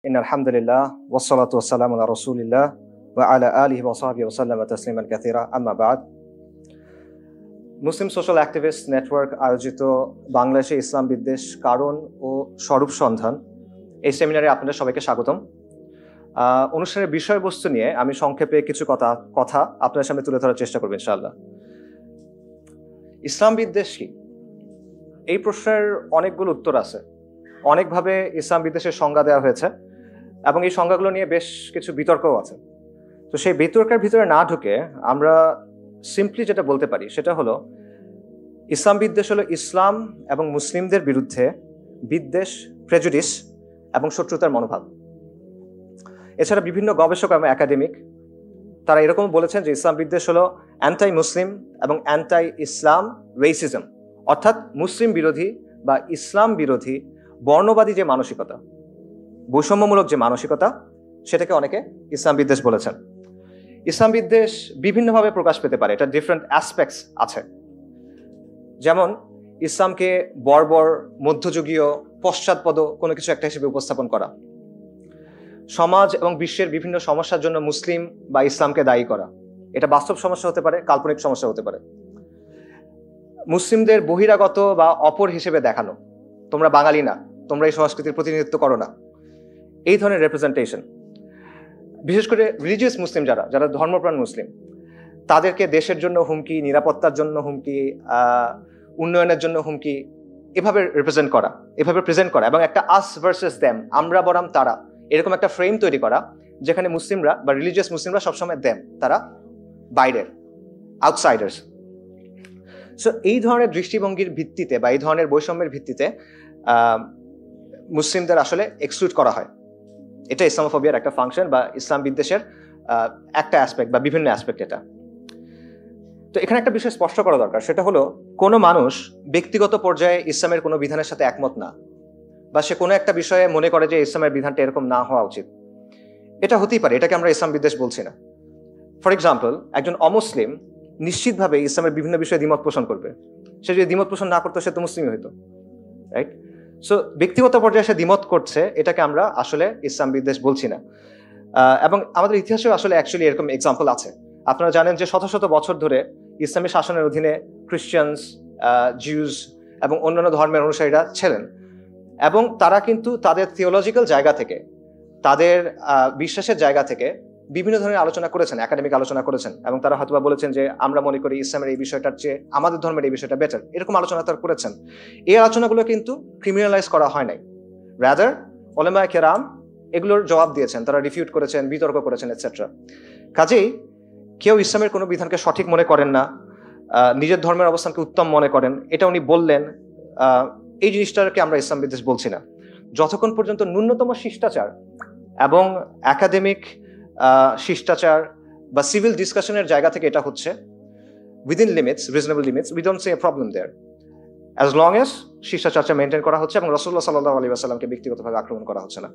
ইন্নাল হামদুলিল্লাহ ওয়াসসালাতু ওয়াসসালামু আলা রাসূলিল্লাহ ওয়া আলা আলিহি ওয়া সাহবিহি ওয়া সাল্লামা তাসলিমান কাসীরা আম্মা বাদ। মুসলিম সোশ্যাল অ্যাক্টিভিস্ট নেটওয়ার্ক আয়োজিত বাংলাদেশে ইসলাম বিদ্বেষ কারণ ও স্বরূপ সন্ধান এই সেমিনারে আপনাদের সবাইকে স্বাগতম। অনুষ্ঠানের বিষয়বস্তু নিয়ে আমি সংক্ষেপে কিছু কথা আপনাদের সামনে তুলে ধরার চেষ্টা করব ইনশাআল্লাহ। ইসলাম বিদ্বেষ কি? এই প্রশ্নের অনেকগুলো উত্তর আছে। অনেকভাবে ইসলাম বিদ্বেষের সংজ্ঞা দেওয়া হয়েছে এবং এই সংজ্ঞাগুলো নিয়ে বেশ কিছু বিতর্কও আছে। তো সেই বিতর্কের ভিতরে না ঢুকে আমরা সিম্পলি যেটা বলতে পারি সেটা হলো ইসলাম বিদ্বেষ হলো ইসলাম এবং মুসলিমদের বিরুদ্ধে বিদ্বেষ, প্রেজুডিস এবং শত্রুতার মনোভাব। এছাড়া বিভিন্ন গবেষক এবং একাডেমিক তারা এরকম বলেছেন যে ইসলাম বিদ্বেষ হলো অ্যান্টাই মুসলিম এবং অ্যান্টাই ইসলাম রেসিজম, অর্থাৎ মুসলিম বিরোধী বা ইসলাম বিরোধী বর্ণবাদী যে মানসিকতা, বৈষম্যমূলক যে মানসিকতা, সেটাকে অনেকে ইসলাম বিদ্বেষ বলেছেন। ইসলাম বিদ্বেষ বিভিন্নভাবে প্রকাশ পেতে পারে, এটা ডিফারেন্ট অ্যাসপেক্টস আছে। যেমন ইসলামকে বর্বর, মধ্যযুগীয়, পশ্চাৎপদ কোনো কিছু একটা হিসেবে উপস্থাপন করা, সমাজ এবং বিশ্বের বিভিন্ন সমস্যার জন্য মুসলিম বা ইসলামকে দায়ী করা, এটা বাস্তব সমস্যা হতে পারে, কাল্পনিক সমস্যা হতে পারে। মুসলিমদের বহিরাগত বা অপর হিসেবে দেখানো, তোমরা বাঙালি না, তোমরা এই সংস্কৃতির প্রতিনিধিত্ব করো না, এই ধরনের রিপ্রেজেন্টেশন। বিশেষ করে রিলিজিয়াস মুসলিম যারা ধর্মপ্রাণ মুসলিম, তাদেরকে দেশের জন্য হুমকি, নিরাপত্তার জন্য হুমকি, উন্নয়নের জন্য হুমকি, এভাবে রিপ্রেজেন্ট করা, এভাবে প্রেজেন্ট করা এবং একটা আস ভার্সেস দেম, আমরা বনাম তারা, এরকম একটা ফ্রেম তৈরি করা যেখানে মুসলিমরা বা রিলিজিয়াস মুসলিমরা সবসময় দেম, তারা বাইরের, আউটসাইডার্স। সো এই ধরনের দৃষ্টিভঙ্গির ভিত্তিতে বা এই ধরনের বৈষম্যের ভিত্তিতে মুসলিমদের আসলে এক্সক্লুড করা হয়। এটা ইসলামোফোবিয়ার একটা ফাংশন বা ইসলাম বিদ্বেষের একটা অ্যাসপেক্ট বা বিভিন্ন অ্যাসপেক্ট এটা। তো এখানে একটা বিষয় স্পষ্ট করা দরকার, সেটা হলো কোনো মানুষ ব্যক্তিগত পর্যায়ে ইসলামের কোনো বিধানের সাথে একমত না, বা সে কোনো একটা বিষয়ে মনে করে যে ইসলামের বিধানটা এরকম না হওয়া উচিত, এটা হতেই পারে, এটাকে আমরা ইসলাম বিদ্বেষ বলছি না। ফর এক্সাম্পল, একজন অমুসলিম নিশ্চিতভাবে ইসলামের বিভিন্ন বিষয়ে দ্বিমত পোষণ করবে। সে যদি দ্বিমত পোষণ না করতো সে তো মুসলিমই হইতো, রাইট? সো ব্যক্তিগত পর্যায়ে সে দ্বিমত করছে, এটাকে আমরা আসলে ইসলাম বিদ্বেষ বলছি না। এবং আমাদের ইতিহাসেও আসলে অ্যাকচুয়ালি এরকম এক্সাম্পল আছে। আপনারা জানেন যে শত শত বছর ধরে ইসলামী শাসনের অধীনে খ্রিস্টানস, জিউস এবং অন্যান্য ধর্মের অনুসারীরা ছিলেন, এবং তারা কিন্তু তাদের থিওলজিক্যাল জায়গা থেকে, তাদের বিশ্বাসের জায়গা থেকে বিভিন্ন ধরনের আলোচনা করেছেন, একাডেমিক আলোচনা করেছেন, এবং তারা হয়তো বলেছেন যে আমরা মনে করি ইসলামের এই বিষয়টার চেয়ে আমাদের ধর্মের এই বিষয়টা বেটার, এরকম আলোচনা তারা করেছেন। এই আলোচনাগুলো কিন্তু ক্রিমিনালাইজ করা হয় নাই, রাদার উলামায়ে কেরাম এগুলোর জবাব দিয়েছেন, তারা রিফিউট করেছেন, বিতর্ক করেছেন, এটসেট্রা। কাজেই কেউ ইসলামের কোনো বিধানকে সঠিক মনে করেন না, নিজের ধর্মের অবস্থানকে উত্তম মনে করেন, এটা উনি বললেন, এই জিনিসটাকে আমরা ইসলাম বিদ্বেষ বলছি না। যতক্ষণ পর্যন্ত ন্যূনতম শিষ্টাচার এবং একাডেমিক শিষ্টাচার বা সিভিল ডিসকাশনের জায়গা থেকে এটা হচ্ছে within limits, reasonable limits, we don't see a problem there, as long as শিষ্টাচারটা মেনটেন করা হচ্ছে এবং রাসূলুল্লাহ সাল্লাল্লাহু আলাইহি ওয়াসাল্লামকে ব্যক্তিগতভাবে আক্রমণ করা হচ্ছে না।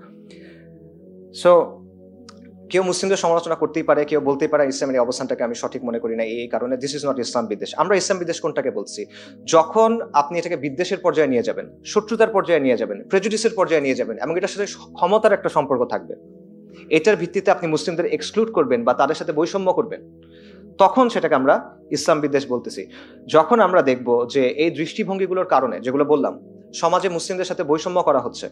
সো কেউ মুসলিমদের সমালোচনা করতেই পারে, কেউ বলতেই পারে ইসলামের এই অবস্থানটাকে আমি সঠিক মনে করি না, এই কারণে দিস ইজ নট ইসলাম বিদ্বেষ। আমরা ইসলাম বিদ্বেষ কোনটাকে বলছি? যখন আপনি এটাকে বিদ্বেষের পর্যায়ে নিয়ে যাবেন, শত্রুতার পর্যায়ে নিয়ে যাবেন, প্রেজুডিসের পর্যায়ে নিয়ে যাবেন এবং এটার সাথে ক্ষমতার একটা সম্পর্ক থাকবে, এটার ভিত্তিতে আপনি মুসলিমদের এক্সক্লুড করবেন বা তাদের সাথে বৈষম্য করবেন, তখন সেটাকে আমরা ইসলাম বিদ্বেষ বলতেছি। যখন আমরা দেখব যে এই দৃষ্টিভঙ্গিগুলোর কারণে, যেগুলো বললাম, সমাজে মুসলিমদের সাথে বৈষম্য করা হচ্ছে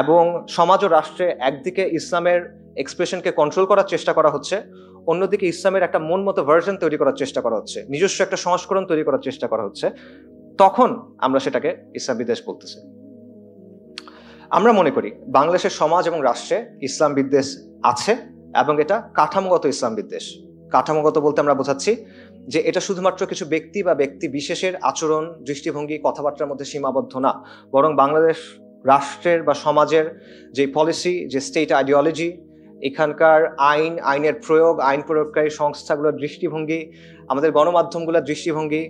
এবং সমাজ ও রাষ্ট্রে একদিকে ইসলামের এক্সপ্রেশনকে কন্ট্রোল করার চেষ্টা করা হচ্ছে, অন্যদিকে ইসলামের একটা মন মতো ভার্সন তৈরি করার চেষ্টা করা হচ্ছে, নিজস্ব একটা সংস্করণ তৈরি করার চেষ্টা করা হচ্ছে, তখন আমরা সেটাকে ইসলাম বিদ্বেষ বলতেছি। আমরা মনে করি বাংলাদেশের সমাজ এবং রাষ্ট্রে ইসলাম বিদ্বেষ আছে এবং এটা কাঠামোগত ইসলাম বিদ্বেষ। কাঠামোগত বলতে আমরা বোঝাচ্ছি যে এটা শুধুমাত্র কিছু ব্যক্তি বা ব্যক্তি বিশেষের আচরণ, দৃষ্টিভঙ্গি, কথাবার্তার মধ্যে সীমাবদ্ধ না, বরং বাংলাদেশ রাষ্ট্রের বা সমাজের যে পলিসি, যে স্টেট আইডিওলজি, এখানকার আইনের প্রয়োগ, আইন প্রয়োগকারী সংস্থাগুলোর দৃষ্টিভঙ্গি, আমাদের গণমাধ্যমগুলোর দৃষ্টিভঙ্গি,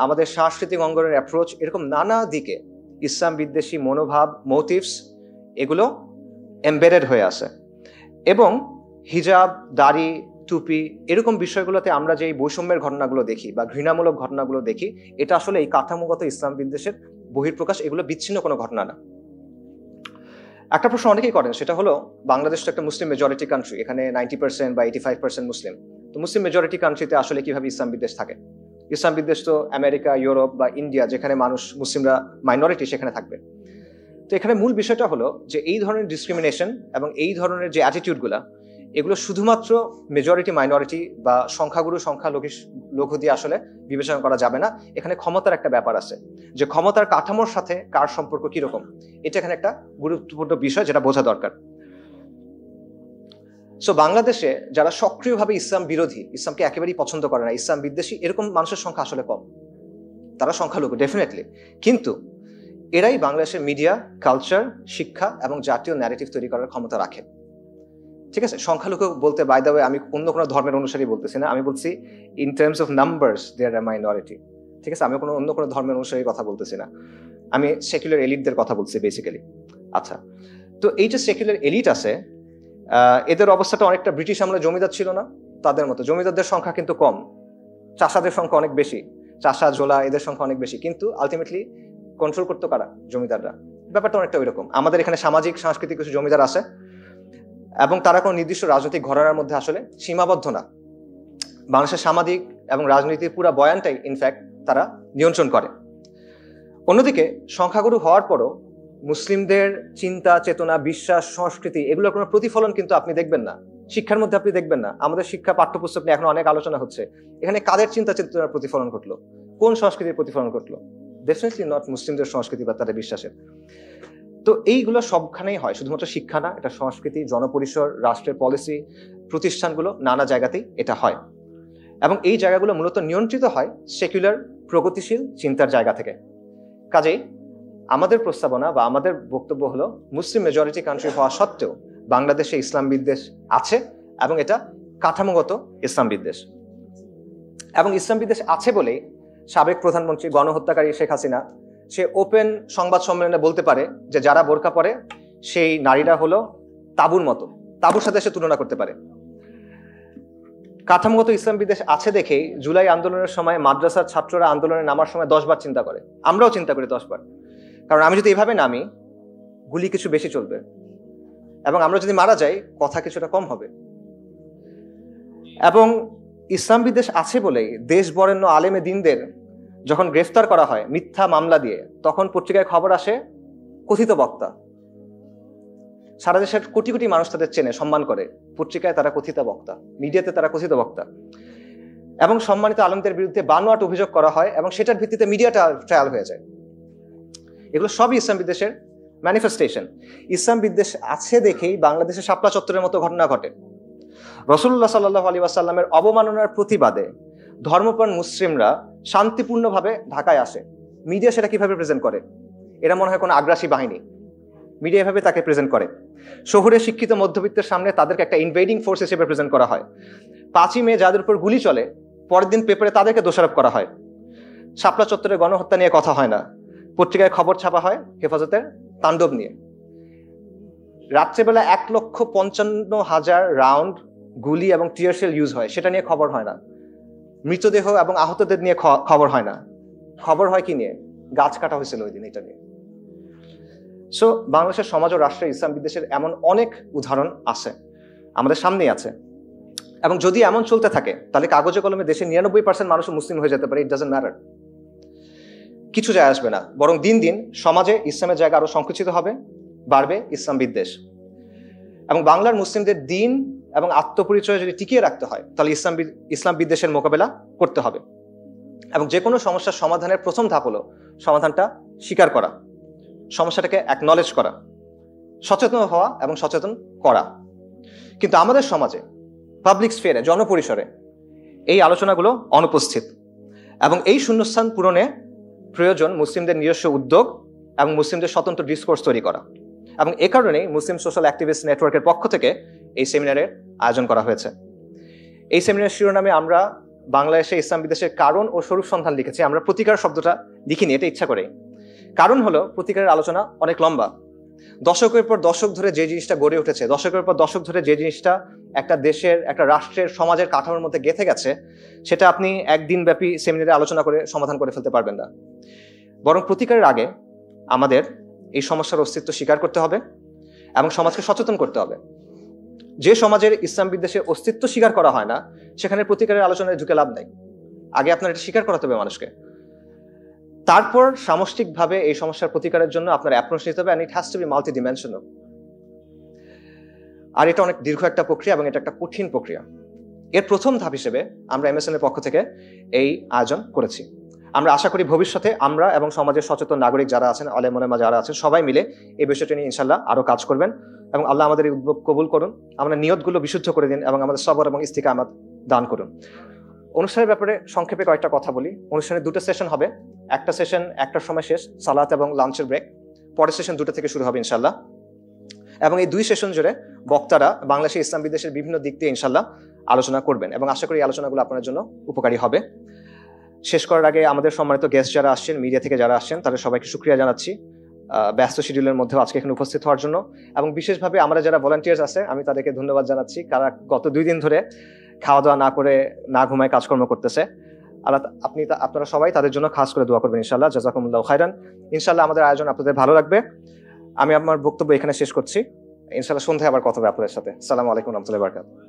আমাদের সাংস্কৃতিক অঙ্গনের অ্যাপ্রোচ, এরকম নানা দিকে ইসলাম বিদ্বেষী মনোভাব, মোটিভস, এগুলো এমবেডেড হয়ে আছে। এবং হিজাব, দাড়ি, টুপি, এরকম বিষয়গুলোতে আমরা যে বৈষম্যের ঘটনাগুলো দেখি বা ঘৃণামূলক ঘটনাগুলো দেখি, এটা আসলে এই কাঠামোগত ইসলাম বিদ্বেষের বহিঃপ্রকাশ, এগুলো বিচ্ছিন্ন কোনো ঘটনা না। একটা প্রশ্ন অনেকেই করেন, সেটা হলো বাংলাদেশ তো একটা মুসলিম মেজরিটি কান্ট্রি, এখানে 90% বা 85% মুসলিম। তো মুসলিম মেজরিটি কান্ট্রিতে আসলে কিভাবে ইসলাম বিদ্বেষ থাকে? ইসলাম বিদ্বেষ তো আমেরিকা, ইউরোপ বা ইন্ডিয়া, যেখানে মানুষ মুসলিমরা মাইনরিটি, সেখানে থাকবে। তো এখানে মূল বিষয়টা হলো যে এই ধরনের ডিসক্রিমিনেশন এবং এই ধরনের যে অ্যাটিটিউডগুলা, এগুলো শুধুমাত্র মেজরিটি মাইনরিটি বা সংখ্যাগুরু সংখ্যালঘু দিয়ে আসলে বিবেচনা করা যাবে না। এখানে ক্ষমতার একটা ব্যাপার আছে, যে ক্ষমতার কাঠামোর সাথে কার সম্পর্ক কিরকম, এটা এখানে একটা গুরুত্বপূর্ণ বিষয়, যেটা বোঝা দরকার। সো বাংলাদেশে যারা সক্রিয়ভাবে ইসলাম বিরোধী, ইসলামকে একেবারেই পছন্দ করে না, ইসলাম বিদ্বেষী, এরকম মানুষের সংখ্যা আসলে কম। তারা সংখ্যালঘু ডেফিনেটলি, কিন্তু এরাই বাংলাদেশের মিডিয়া, কালচার, শিক্ষা এবং জাতীয় ন্যারেটিভ তৈরি করার ক্ষমতা রাখে। ঠিক আছে, সংখ্যালঘু বলতে বাই দ্য ওয়ে আমি অন্য কোনো ধর্মের অনুসারী বলতেছি না, আমি বলছি in terms of numbers they are minority. ঠিক আছে, আমি অন্য কোনো ধর্মের অনুসারীর কথা বলতেছি না, আমি সেকুলার এলিটদের কথা বলছি বেসিক্যালি। আচ্ছা, তো এই যে সেকুলার এলিট আছে, এদের অবস্থাটা অনেকটা ব্রিটিশ আমলে জমিদার ছিল না, তাদের মতো। জমিদারদের সংখ্যা কিন্তু কম, চাষাদের সংখ্যা অনেক বেশি, চাষা জোলা এদের সংখ্যা অনেক বেশি, কিন্তু আলটিমেটলি কন্ট্রোল করতো কারা? জমিদাররা। ব্যাপারটা অনেকটা ওইরকম। আমাদের এখানে সামাজিক সাংস্কৃতিক কিছু জমিদার আছে এবং তারা কোনো নির্দিষ্ট রাজনৈতিক ঘরানার মধ্যে আসলে সীমাবদ্ধ না। বাংলাদেশের সামাজিক এবং রাজনীতির পুরো বয়ানটাই ইনফ্যাক্ট তারা নিয়ন্ত্রণ করে। অন্যদিকে সংখ্যাগুরু হওয়ার পরও মুসলিমদের চিন্তা চেতনা, বিশ্বাস, সংস্কৃতি, এগুলোর কোনো প্রতিফলন কিন্তু আপনি দেখবেন না, শিক্ষার মধ্যে আপনি দেখবেন না। আমাদের শিক্ষা পাঠ্যপুস্তক নিয়ে এখন অনেক আলোচনা হচ্ছে, এখানে কাদের চিন্তা চেতনার প্রতিফলন ঘটলো, কোন সংস্কৃতির প্রতিফলন ঘটলো? ডেফিনেটলি নট মুসলিমদের সংস্কৃতি বা তাদের বিশ্বাসের। তো এইগুলো সবখানেই হয়, শুধুমাত্র শিক্ষা না, এটা সংস্কৃতি, জনপরিসর, রাষ্ট্রের পলিসি, প্রতিষ্ঠানগুলো, নানা জায়গাতেই এটা হয়। এবং এই জায়গাগুলো মূলত নিয়ন্ত্রিত হয় সেকুলার প্রগতিশীল চিন্তার জায়গা থেকে। কাজেই আমাদের প্রস্তাবনা বা আমাদের বক্তব্য হলো, মুসলিম মেজরিটি কান্ট্রি হওয়া সত্ত্বেও বাংলাদেশে ইসলাম বিদ্বেষ আছে, এবং এটা কাঠামোগত ইসলাম বিদ্বেষ। এবং ইসলাম বিদ্বেষ আছে বলেই সাবেক প্রধানমন্ত্রী, গণহত্যাকারী শেখ হাসিনা, সে ওপেন সংবাদ সম্মেলনে বলতে পারে যে যারা বোরকা পরে সেই নারীরা হলো তাঁবুর মতো, তাঁবুর সাথে সে তুলনা করতে পারে। কাঠামোগত ইসলাম বিদ্বেষ আছে দেখেই জুলাই আন্দোলনের সময় মাদ্রাসার ছাত্ররা আন্দোলনে নামার সময় 10 বার চিন্তা করে। আমরাও চিন্তা করি 10 বার, কারণ আমি যদি এভাবে নামি, গুলি কিছু বেশি চলবে, এবং আমরা যদি মারা যাই, কথা কিছুটা কম হবে। এবং ইসলাম বিদ্বেষ আছে বলেই দেশ বরেণ্য আলেমে দ্বীনদের যখন গ্রেফতার করা হয় মিথ্যা মামলা দিয়ে, তখন পত্রিকায় খবর আসে কথিত বক্তা। সারা দেশের কোটি কোটি মানুষ তাদের চেনে, সম্মান করে, পত্রিকায় তারা কথিত বক্তা, মিডিয়াতে তারা কথিত বক্তা। এবং সম্মানিত আলেমদের বিরুদ্ধে বানোয়াট অভিযোগ করা হয় এবং সেটার ভিত্তিতে মিডিয়া ট্রায়াল হয়ে যায়। এগুলো সবই ইসলাম বিদ্বেষের ম্যানিফেস্টেশন। ইসলাম বিদ্বেষ আছে দেখেই বাংলাদেশে শাপলা চত্বরের মতো ঘটনা ঘটে। রাসূলুল্লাহ সাল্লাল্লাহু আলাইহি ওয়াসাল্লামের অবমাননার প্রতিবাদে ধর্মপ্রাণ মুসলিমরা শান্তিপূর্ণভাবে ঢাকায় আসে। মিডিয়া সেটা কিভাবে প্রেজেন্ট করে? এরা মনে হয় কোনো আগ্রাসী বাহিনী, মিডিয়া এভাবে তাকে প্রেজেন্ট করে। শহুরে শিক্ষিত মধ্যবিত্তের সামনে তাদেরকে একটা ইনভেডিং ফোর্স হিসেবে প্রেজেন্ট করা হয়। 5ই মে যাদের উপর গুলি চলে, পরের দিন পেপারে তাদেরকে দোষারোপ করা হয়। শাপলা চত্বরে গণহত্যা নিয়ে কথা হয় না, পত্রিকায় খবর ছাপা হয় হেফাজতের তাণ্ডব নিয়ে। রাত্রেবেলা 1,55,000 রাউন্ড গুলি এবং টিয়ার শেল ইউজ হয়, সেটা নিয়ে খবর হয় না। মৃতদেহ এবং আহতদের নিয়ে খবর হয় না। খবর হয় কি নিয়ে? গাছ কাটা হয়েছিল ওই দিন, এটা নিয়ে। সো বাংলাদেশের সমাজ ও রাষ্ট্রে ইসলাম বিদ্বেষের এমন অনেক উদাহরণ আছে, আমাদের সামনেই আছে। এবং যদি এমন চলতে থাকে, তাহলে কাগজে কলমে দেশে 99% মানুষ মুসলিম হয়ে যেতে পারে, ইট ডাজন্ট ম্যাটার, কিছু যায় আসবে না। বরং দিন দিন সমাজে ইসলামের জায়গা আরো সংকুচিত হবে, বাড়বে ইসলাম বিদ্বেষ। এবং বাংলার মুসলিমদের দিন এবং আত্মপরিচয় যদি টিকিয়ে রাখতে হয়, তাহলে ইসলাম বিদ্বেষের মোকাবেলা করতে হবে। এবং যে কোনো সমস্যার সমাধানের প্রথম ধাপ হলো সমাধানটা স্বীকার করা, সমস্যাটাকে অ্যাকনলেজ করা, সচেতন হওয়া এবং সচেতন করা। কিন্তু আমাদের সমাজে, পাবলিক স্ফিয়ারে, জনপরিসরে এই আলোচনাগুলো অনুপস্থিত। এবং এই শূন্যস্থান পূরণে প্রয়োজন মুসলিমদের নিজস্ব উদ্যোগ এবং মুসলিমদের স্বতন্ত্র ডিসকোর্স তৈরি করা। এবং এ কারণেই মুসলিম সোশ্যাল অ্যাক্টিভিস্ট নেটওয়ার্কের পক্ষ থেকে এই সেমিনারের আয়োজন করা হয়েছে। এই সেমিনারের শিরোনামে আমরা বাংলাদেশে ইসলাম বিদ্বেষের কারণ ও স্বরূপ সন্ধান লিখেছি। আমরা প্রতিকার শব্দটা লিখিনি, এটা ইচ্ছা করে। কারণ হলো প্রতিকারের আলোচনা অনেক লম্বা, দশকের পর দশক ধরে যে জিনিসটা গড়ে উঠেছে, দশকের পর দশক ধরে যে জিনিসটা একটা দেশের, একটা রাষ্ট্রের, সমাজের কাঠামোর মধ্যে গেঁথে গেছে, সেটা আপনি একদিন ব্যাপী সেমিনারে আলোচনা করে সমাধান করে ফেলতে পারবেন না। বরং প্রতিকারের আগে আমাদের এই সমস্যার অস্তিত্ব স্বীকার করতে হবে এবং সমাজকে সচেতন করতে হবে। যে সমাজের ইসলাম বিদ্বেষের অস্তিত্ব স্বীকার করা হয় না, সেখানে প্রতিকারের আলোচনায় ঝুঁকে লাভ নাই। আগে আপনার এটা স্বীকার করাতে হবে মানুষকে, তারপর সামষ্টিকভাবে এই সমস্যার প্রতিকারের জন্য আপনার অ্যাপ্রোচ নিতে হবে, and it has to be multidimensional. আর এটা অনেক দীর্ঘ একটা প্রক্রিয়া এবং এটা একটা কঠিন প্রক্রিয়া। এর প্রথম ধাপ হিসেবে আমরা MSN এর পক্ষ থেকে এই আয়োজন করেছি। আমরা আশা করি ভবিষ্যতে আমরা এবং সমাজের সচেতন নাগরিক যারা আছেন, আলেম ওলামা যারা আছেন, সবাই মিলে এই বিষয়টা নিয়ে ইনশাল্লাহ আরো কাজ করবেন এবং আল্লাহ আমাদের এই উদ্যোগ কবুল করুন, আমাদের নিয়তগুলো বিশুদ্ধ করে দিন এবং আমাদের সবর এবং ইস্তিকামাত দান করুন। অনুষ্ঠানের ব্যাপারে সংক্ষেপে কয়েকটা কথা বলি। অনুষ্ঠানে দুটো সেশন হবে, একটা সেশন 1টার সময় শেষ, সালাত এবং লাঞ্চের ব্রেক। পরের সেশন 2টা থেকে শুরু হবে ইনশাল্লাহ। এবং এই 2 সেশন জুড়ে বক্তারা বাংলাদেশের ইসলাম বিদ্বেষের বিভিন্ন দিক দিয়ে ইনশাল্লাহ আলোচনা করবেন এবং আশা করি এই আলোচনাগুলো আপনার জন্য উপকারী হবে। শেষ করার আগে আমাদের সম্মানিত গেস্ট যারা আসছেন, মিডিয়া থেকে যারা আসছেন, তাদের সবাইকে শুকরিয়া জানাচ্ছি ব্যস্ত শিডিউলের মধ্যেও আজকে এখানে উপস্থিত হওয়ার জন্য। এবং বিশেষভাবে আমরা যারা ভলান্টিয়ার্স আছে, আমি তাদেরকে ধন্যবাদ জানাচ্ছি, কারা গত 2 দিন ধরে খাওয়া দাওয়া না করে, না ঘুমায় কাজকর্ম করতেছে। আল্লাহ আপনারা সবাই তাদের জন্য খাস করে দোয়া করবেন ইনশাল্লাহ। জাযাকুমুল্লাহু খাইরান। ইনশাল্লাহ আমাদের আয়োজন আপনাদের ভালো লাগবে। আমি আমার বক্তব্য এখানে শেষ করছি। ইনশাল্লাহ সন্ধ্যায় আবার কথা হবে আপনাদের সাথে। আসসালামু আলাইকুম ওয়া রাহমাতুল্লাহি ওয়া বারাকাতুহু।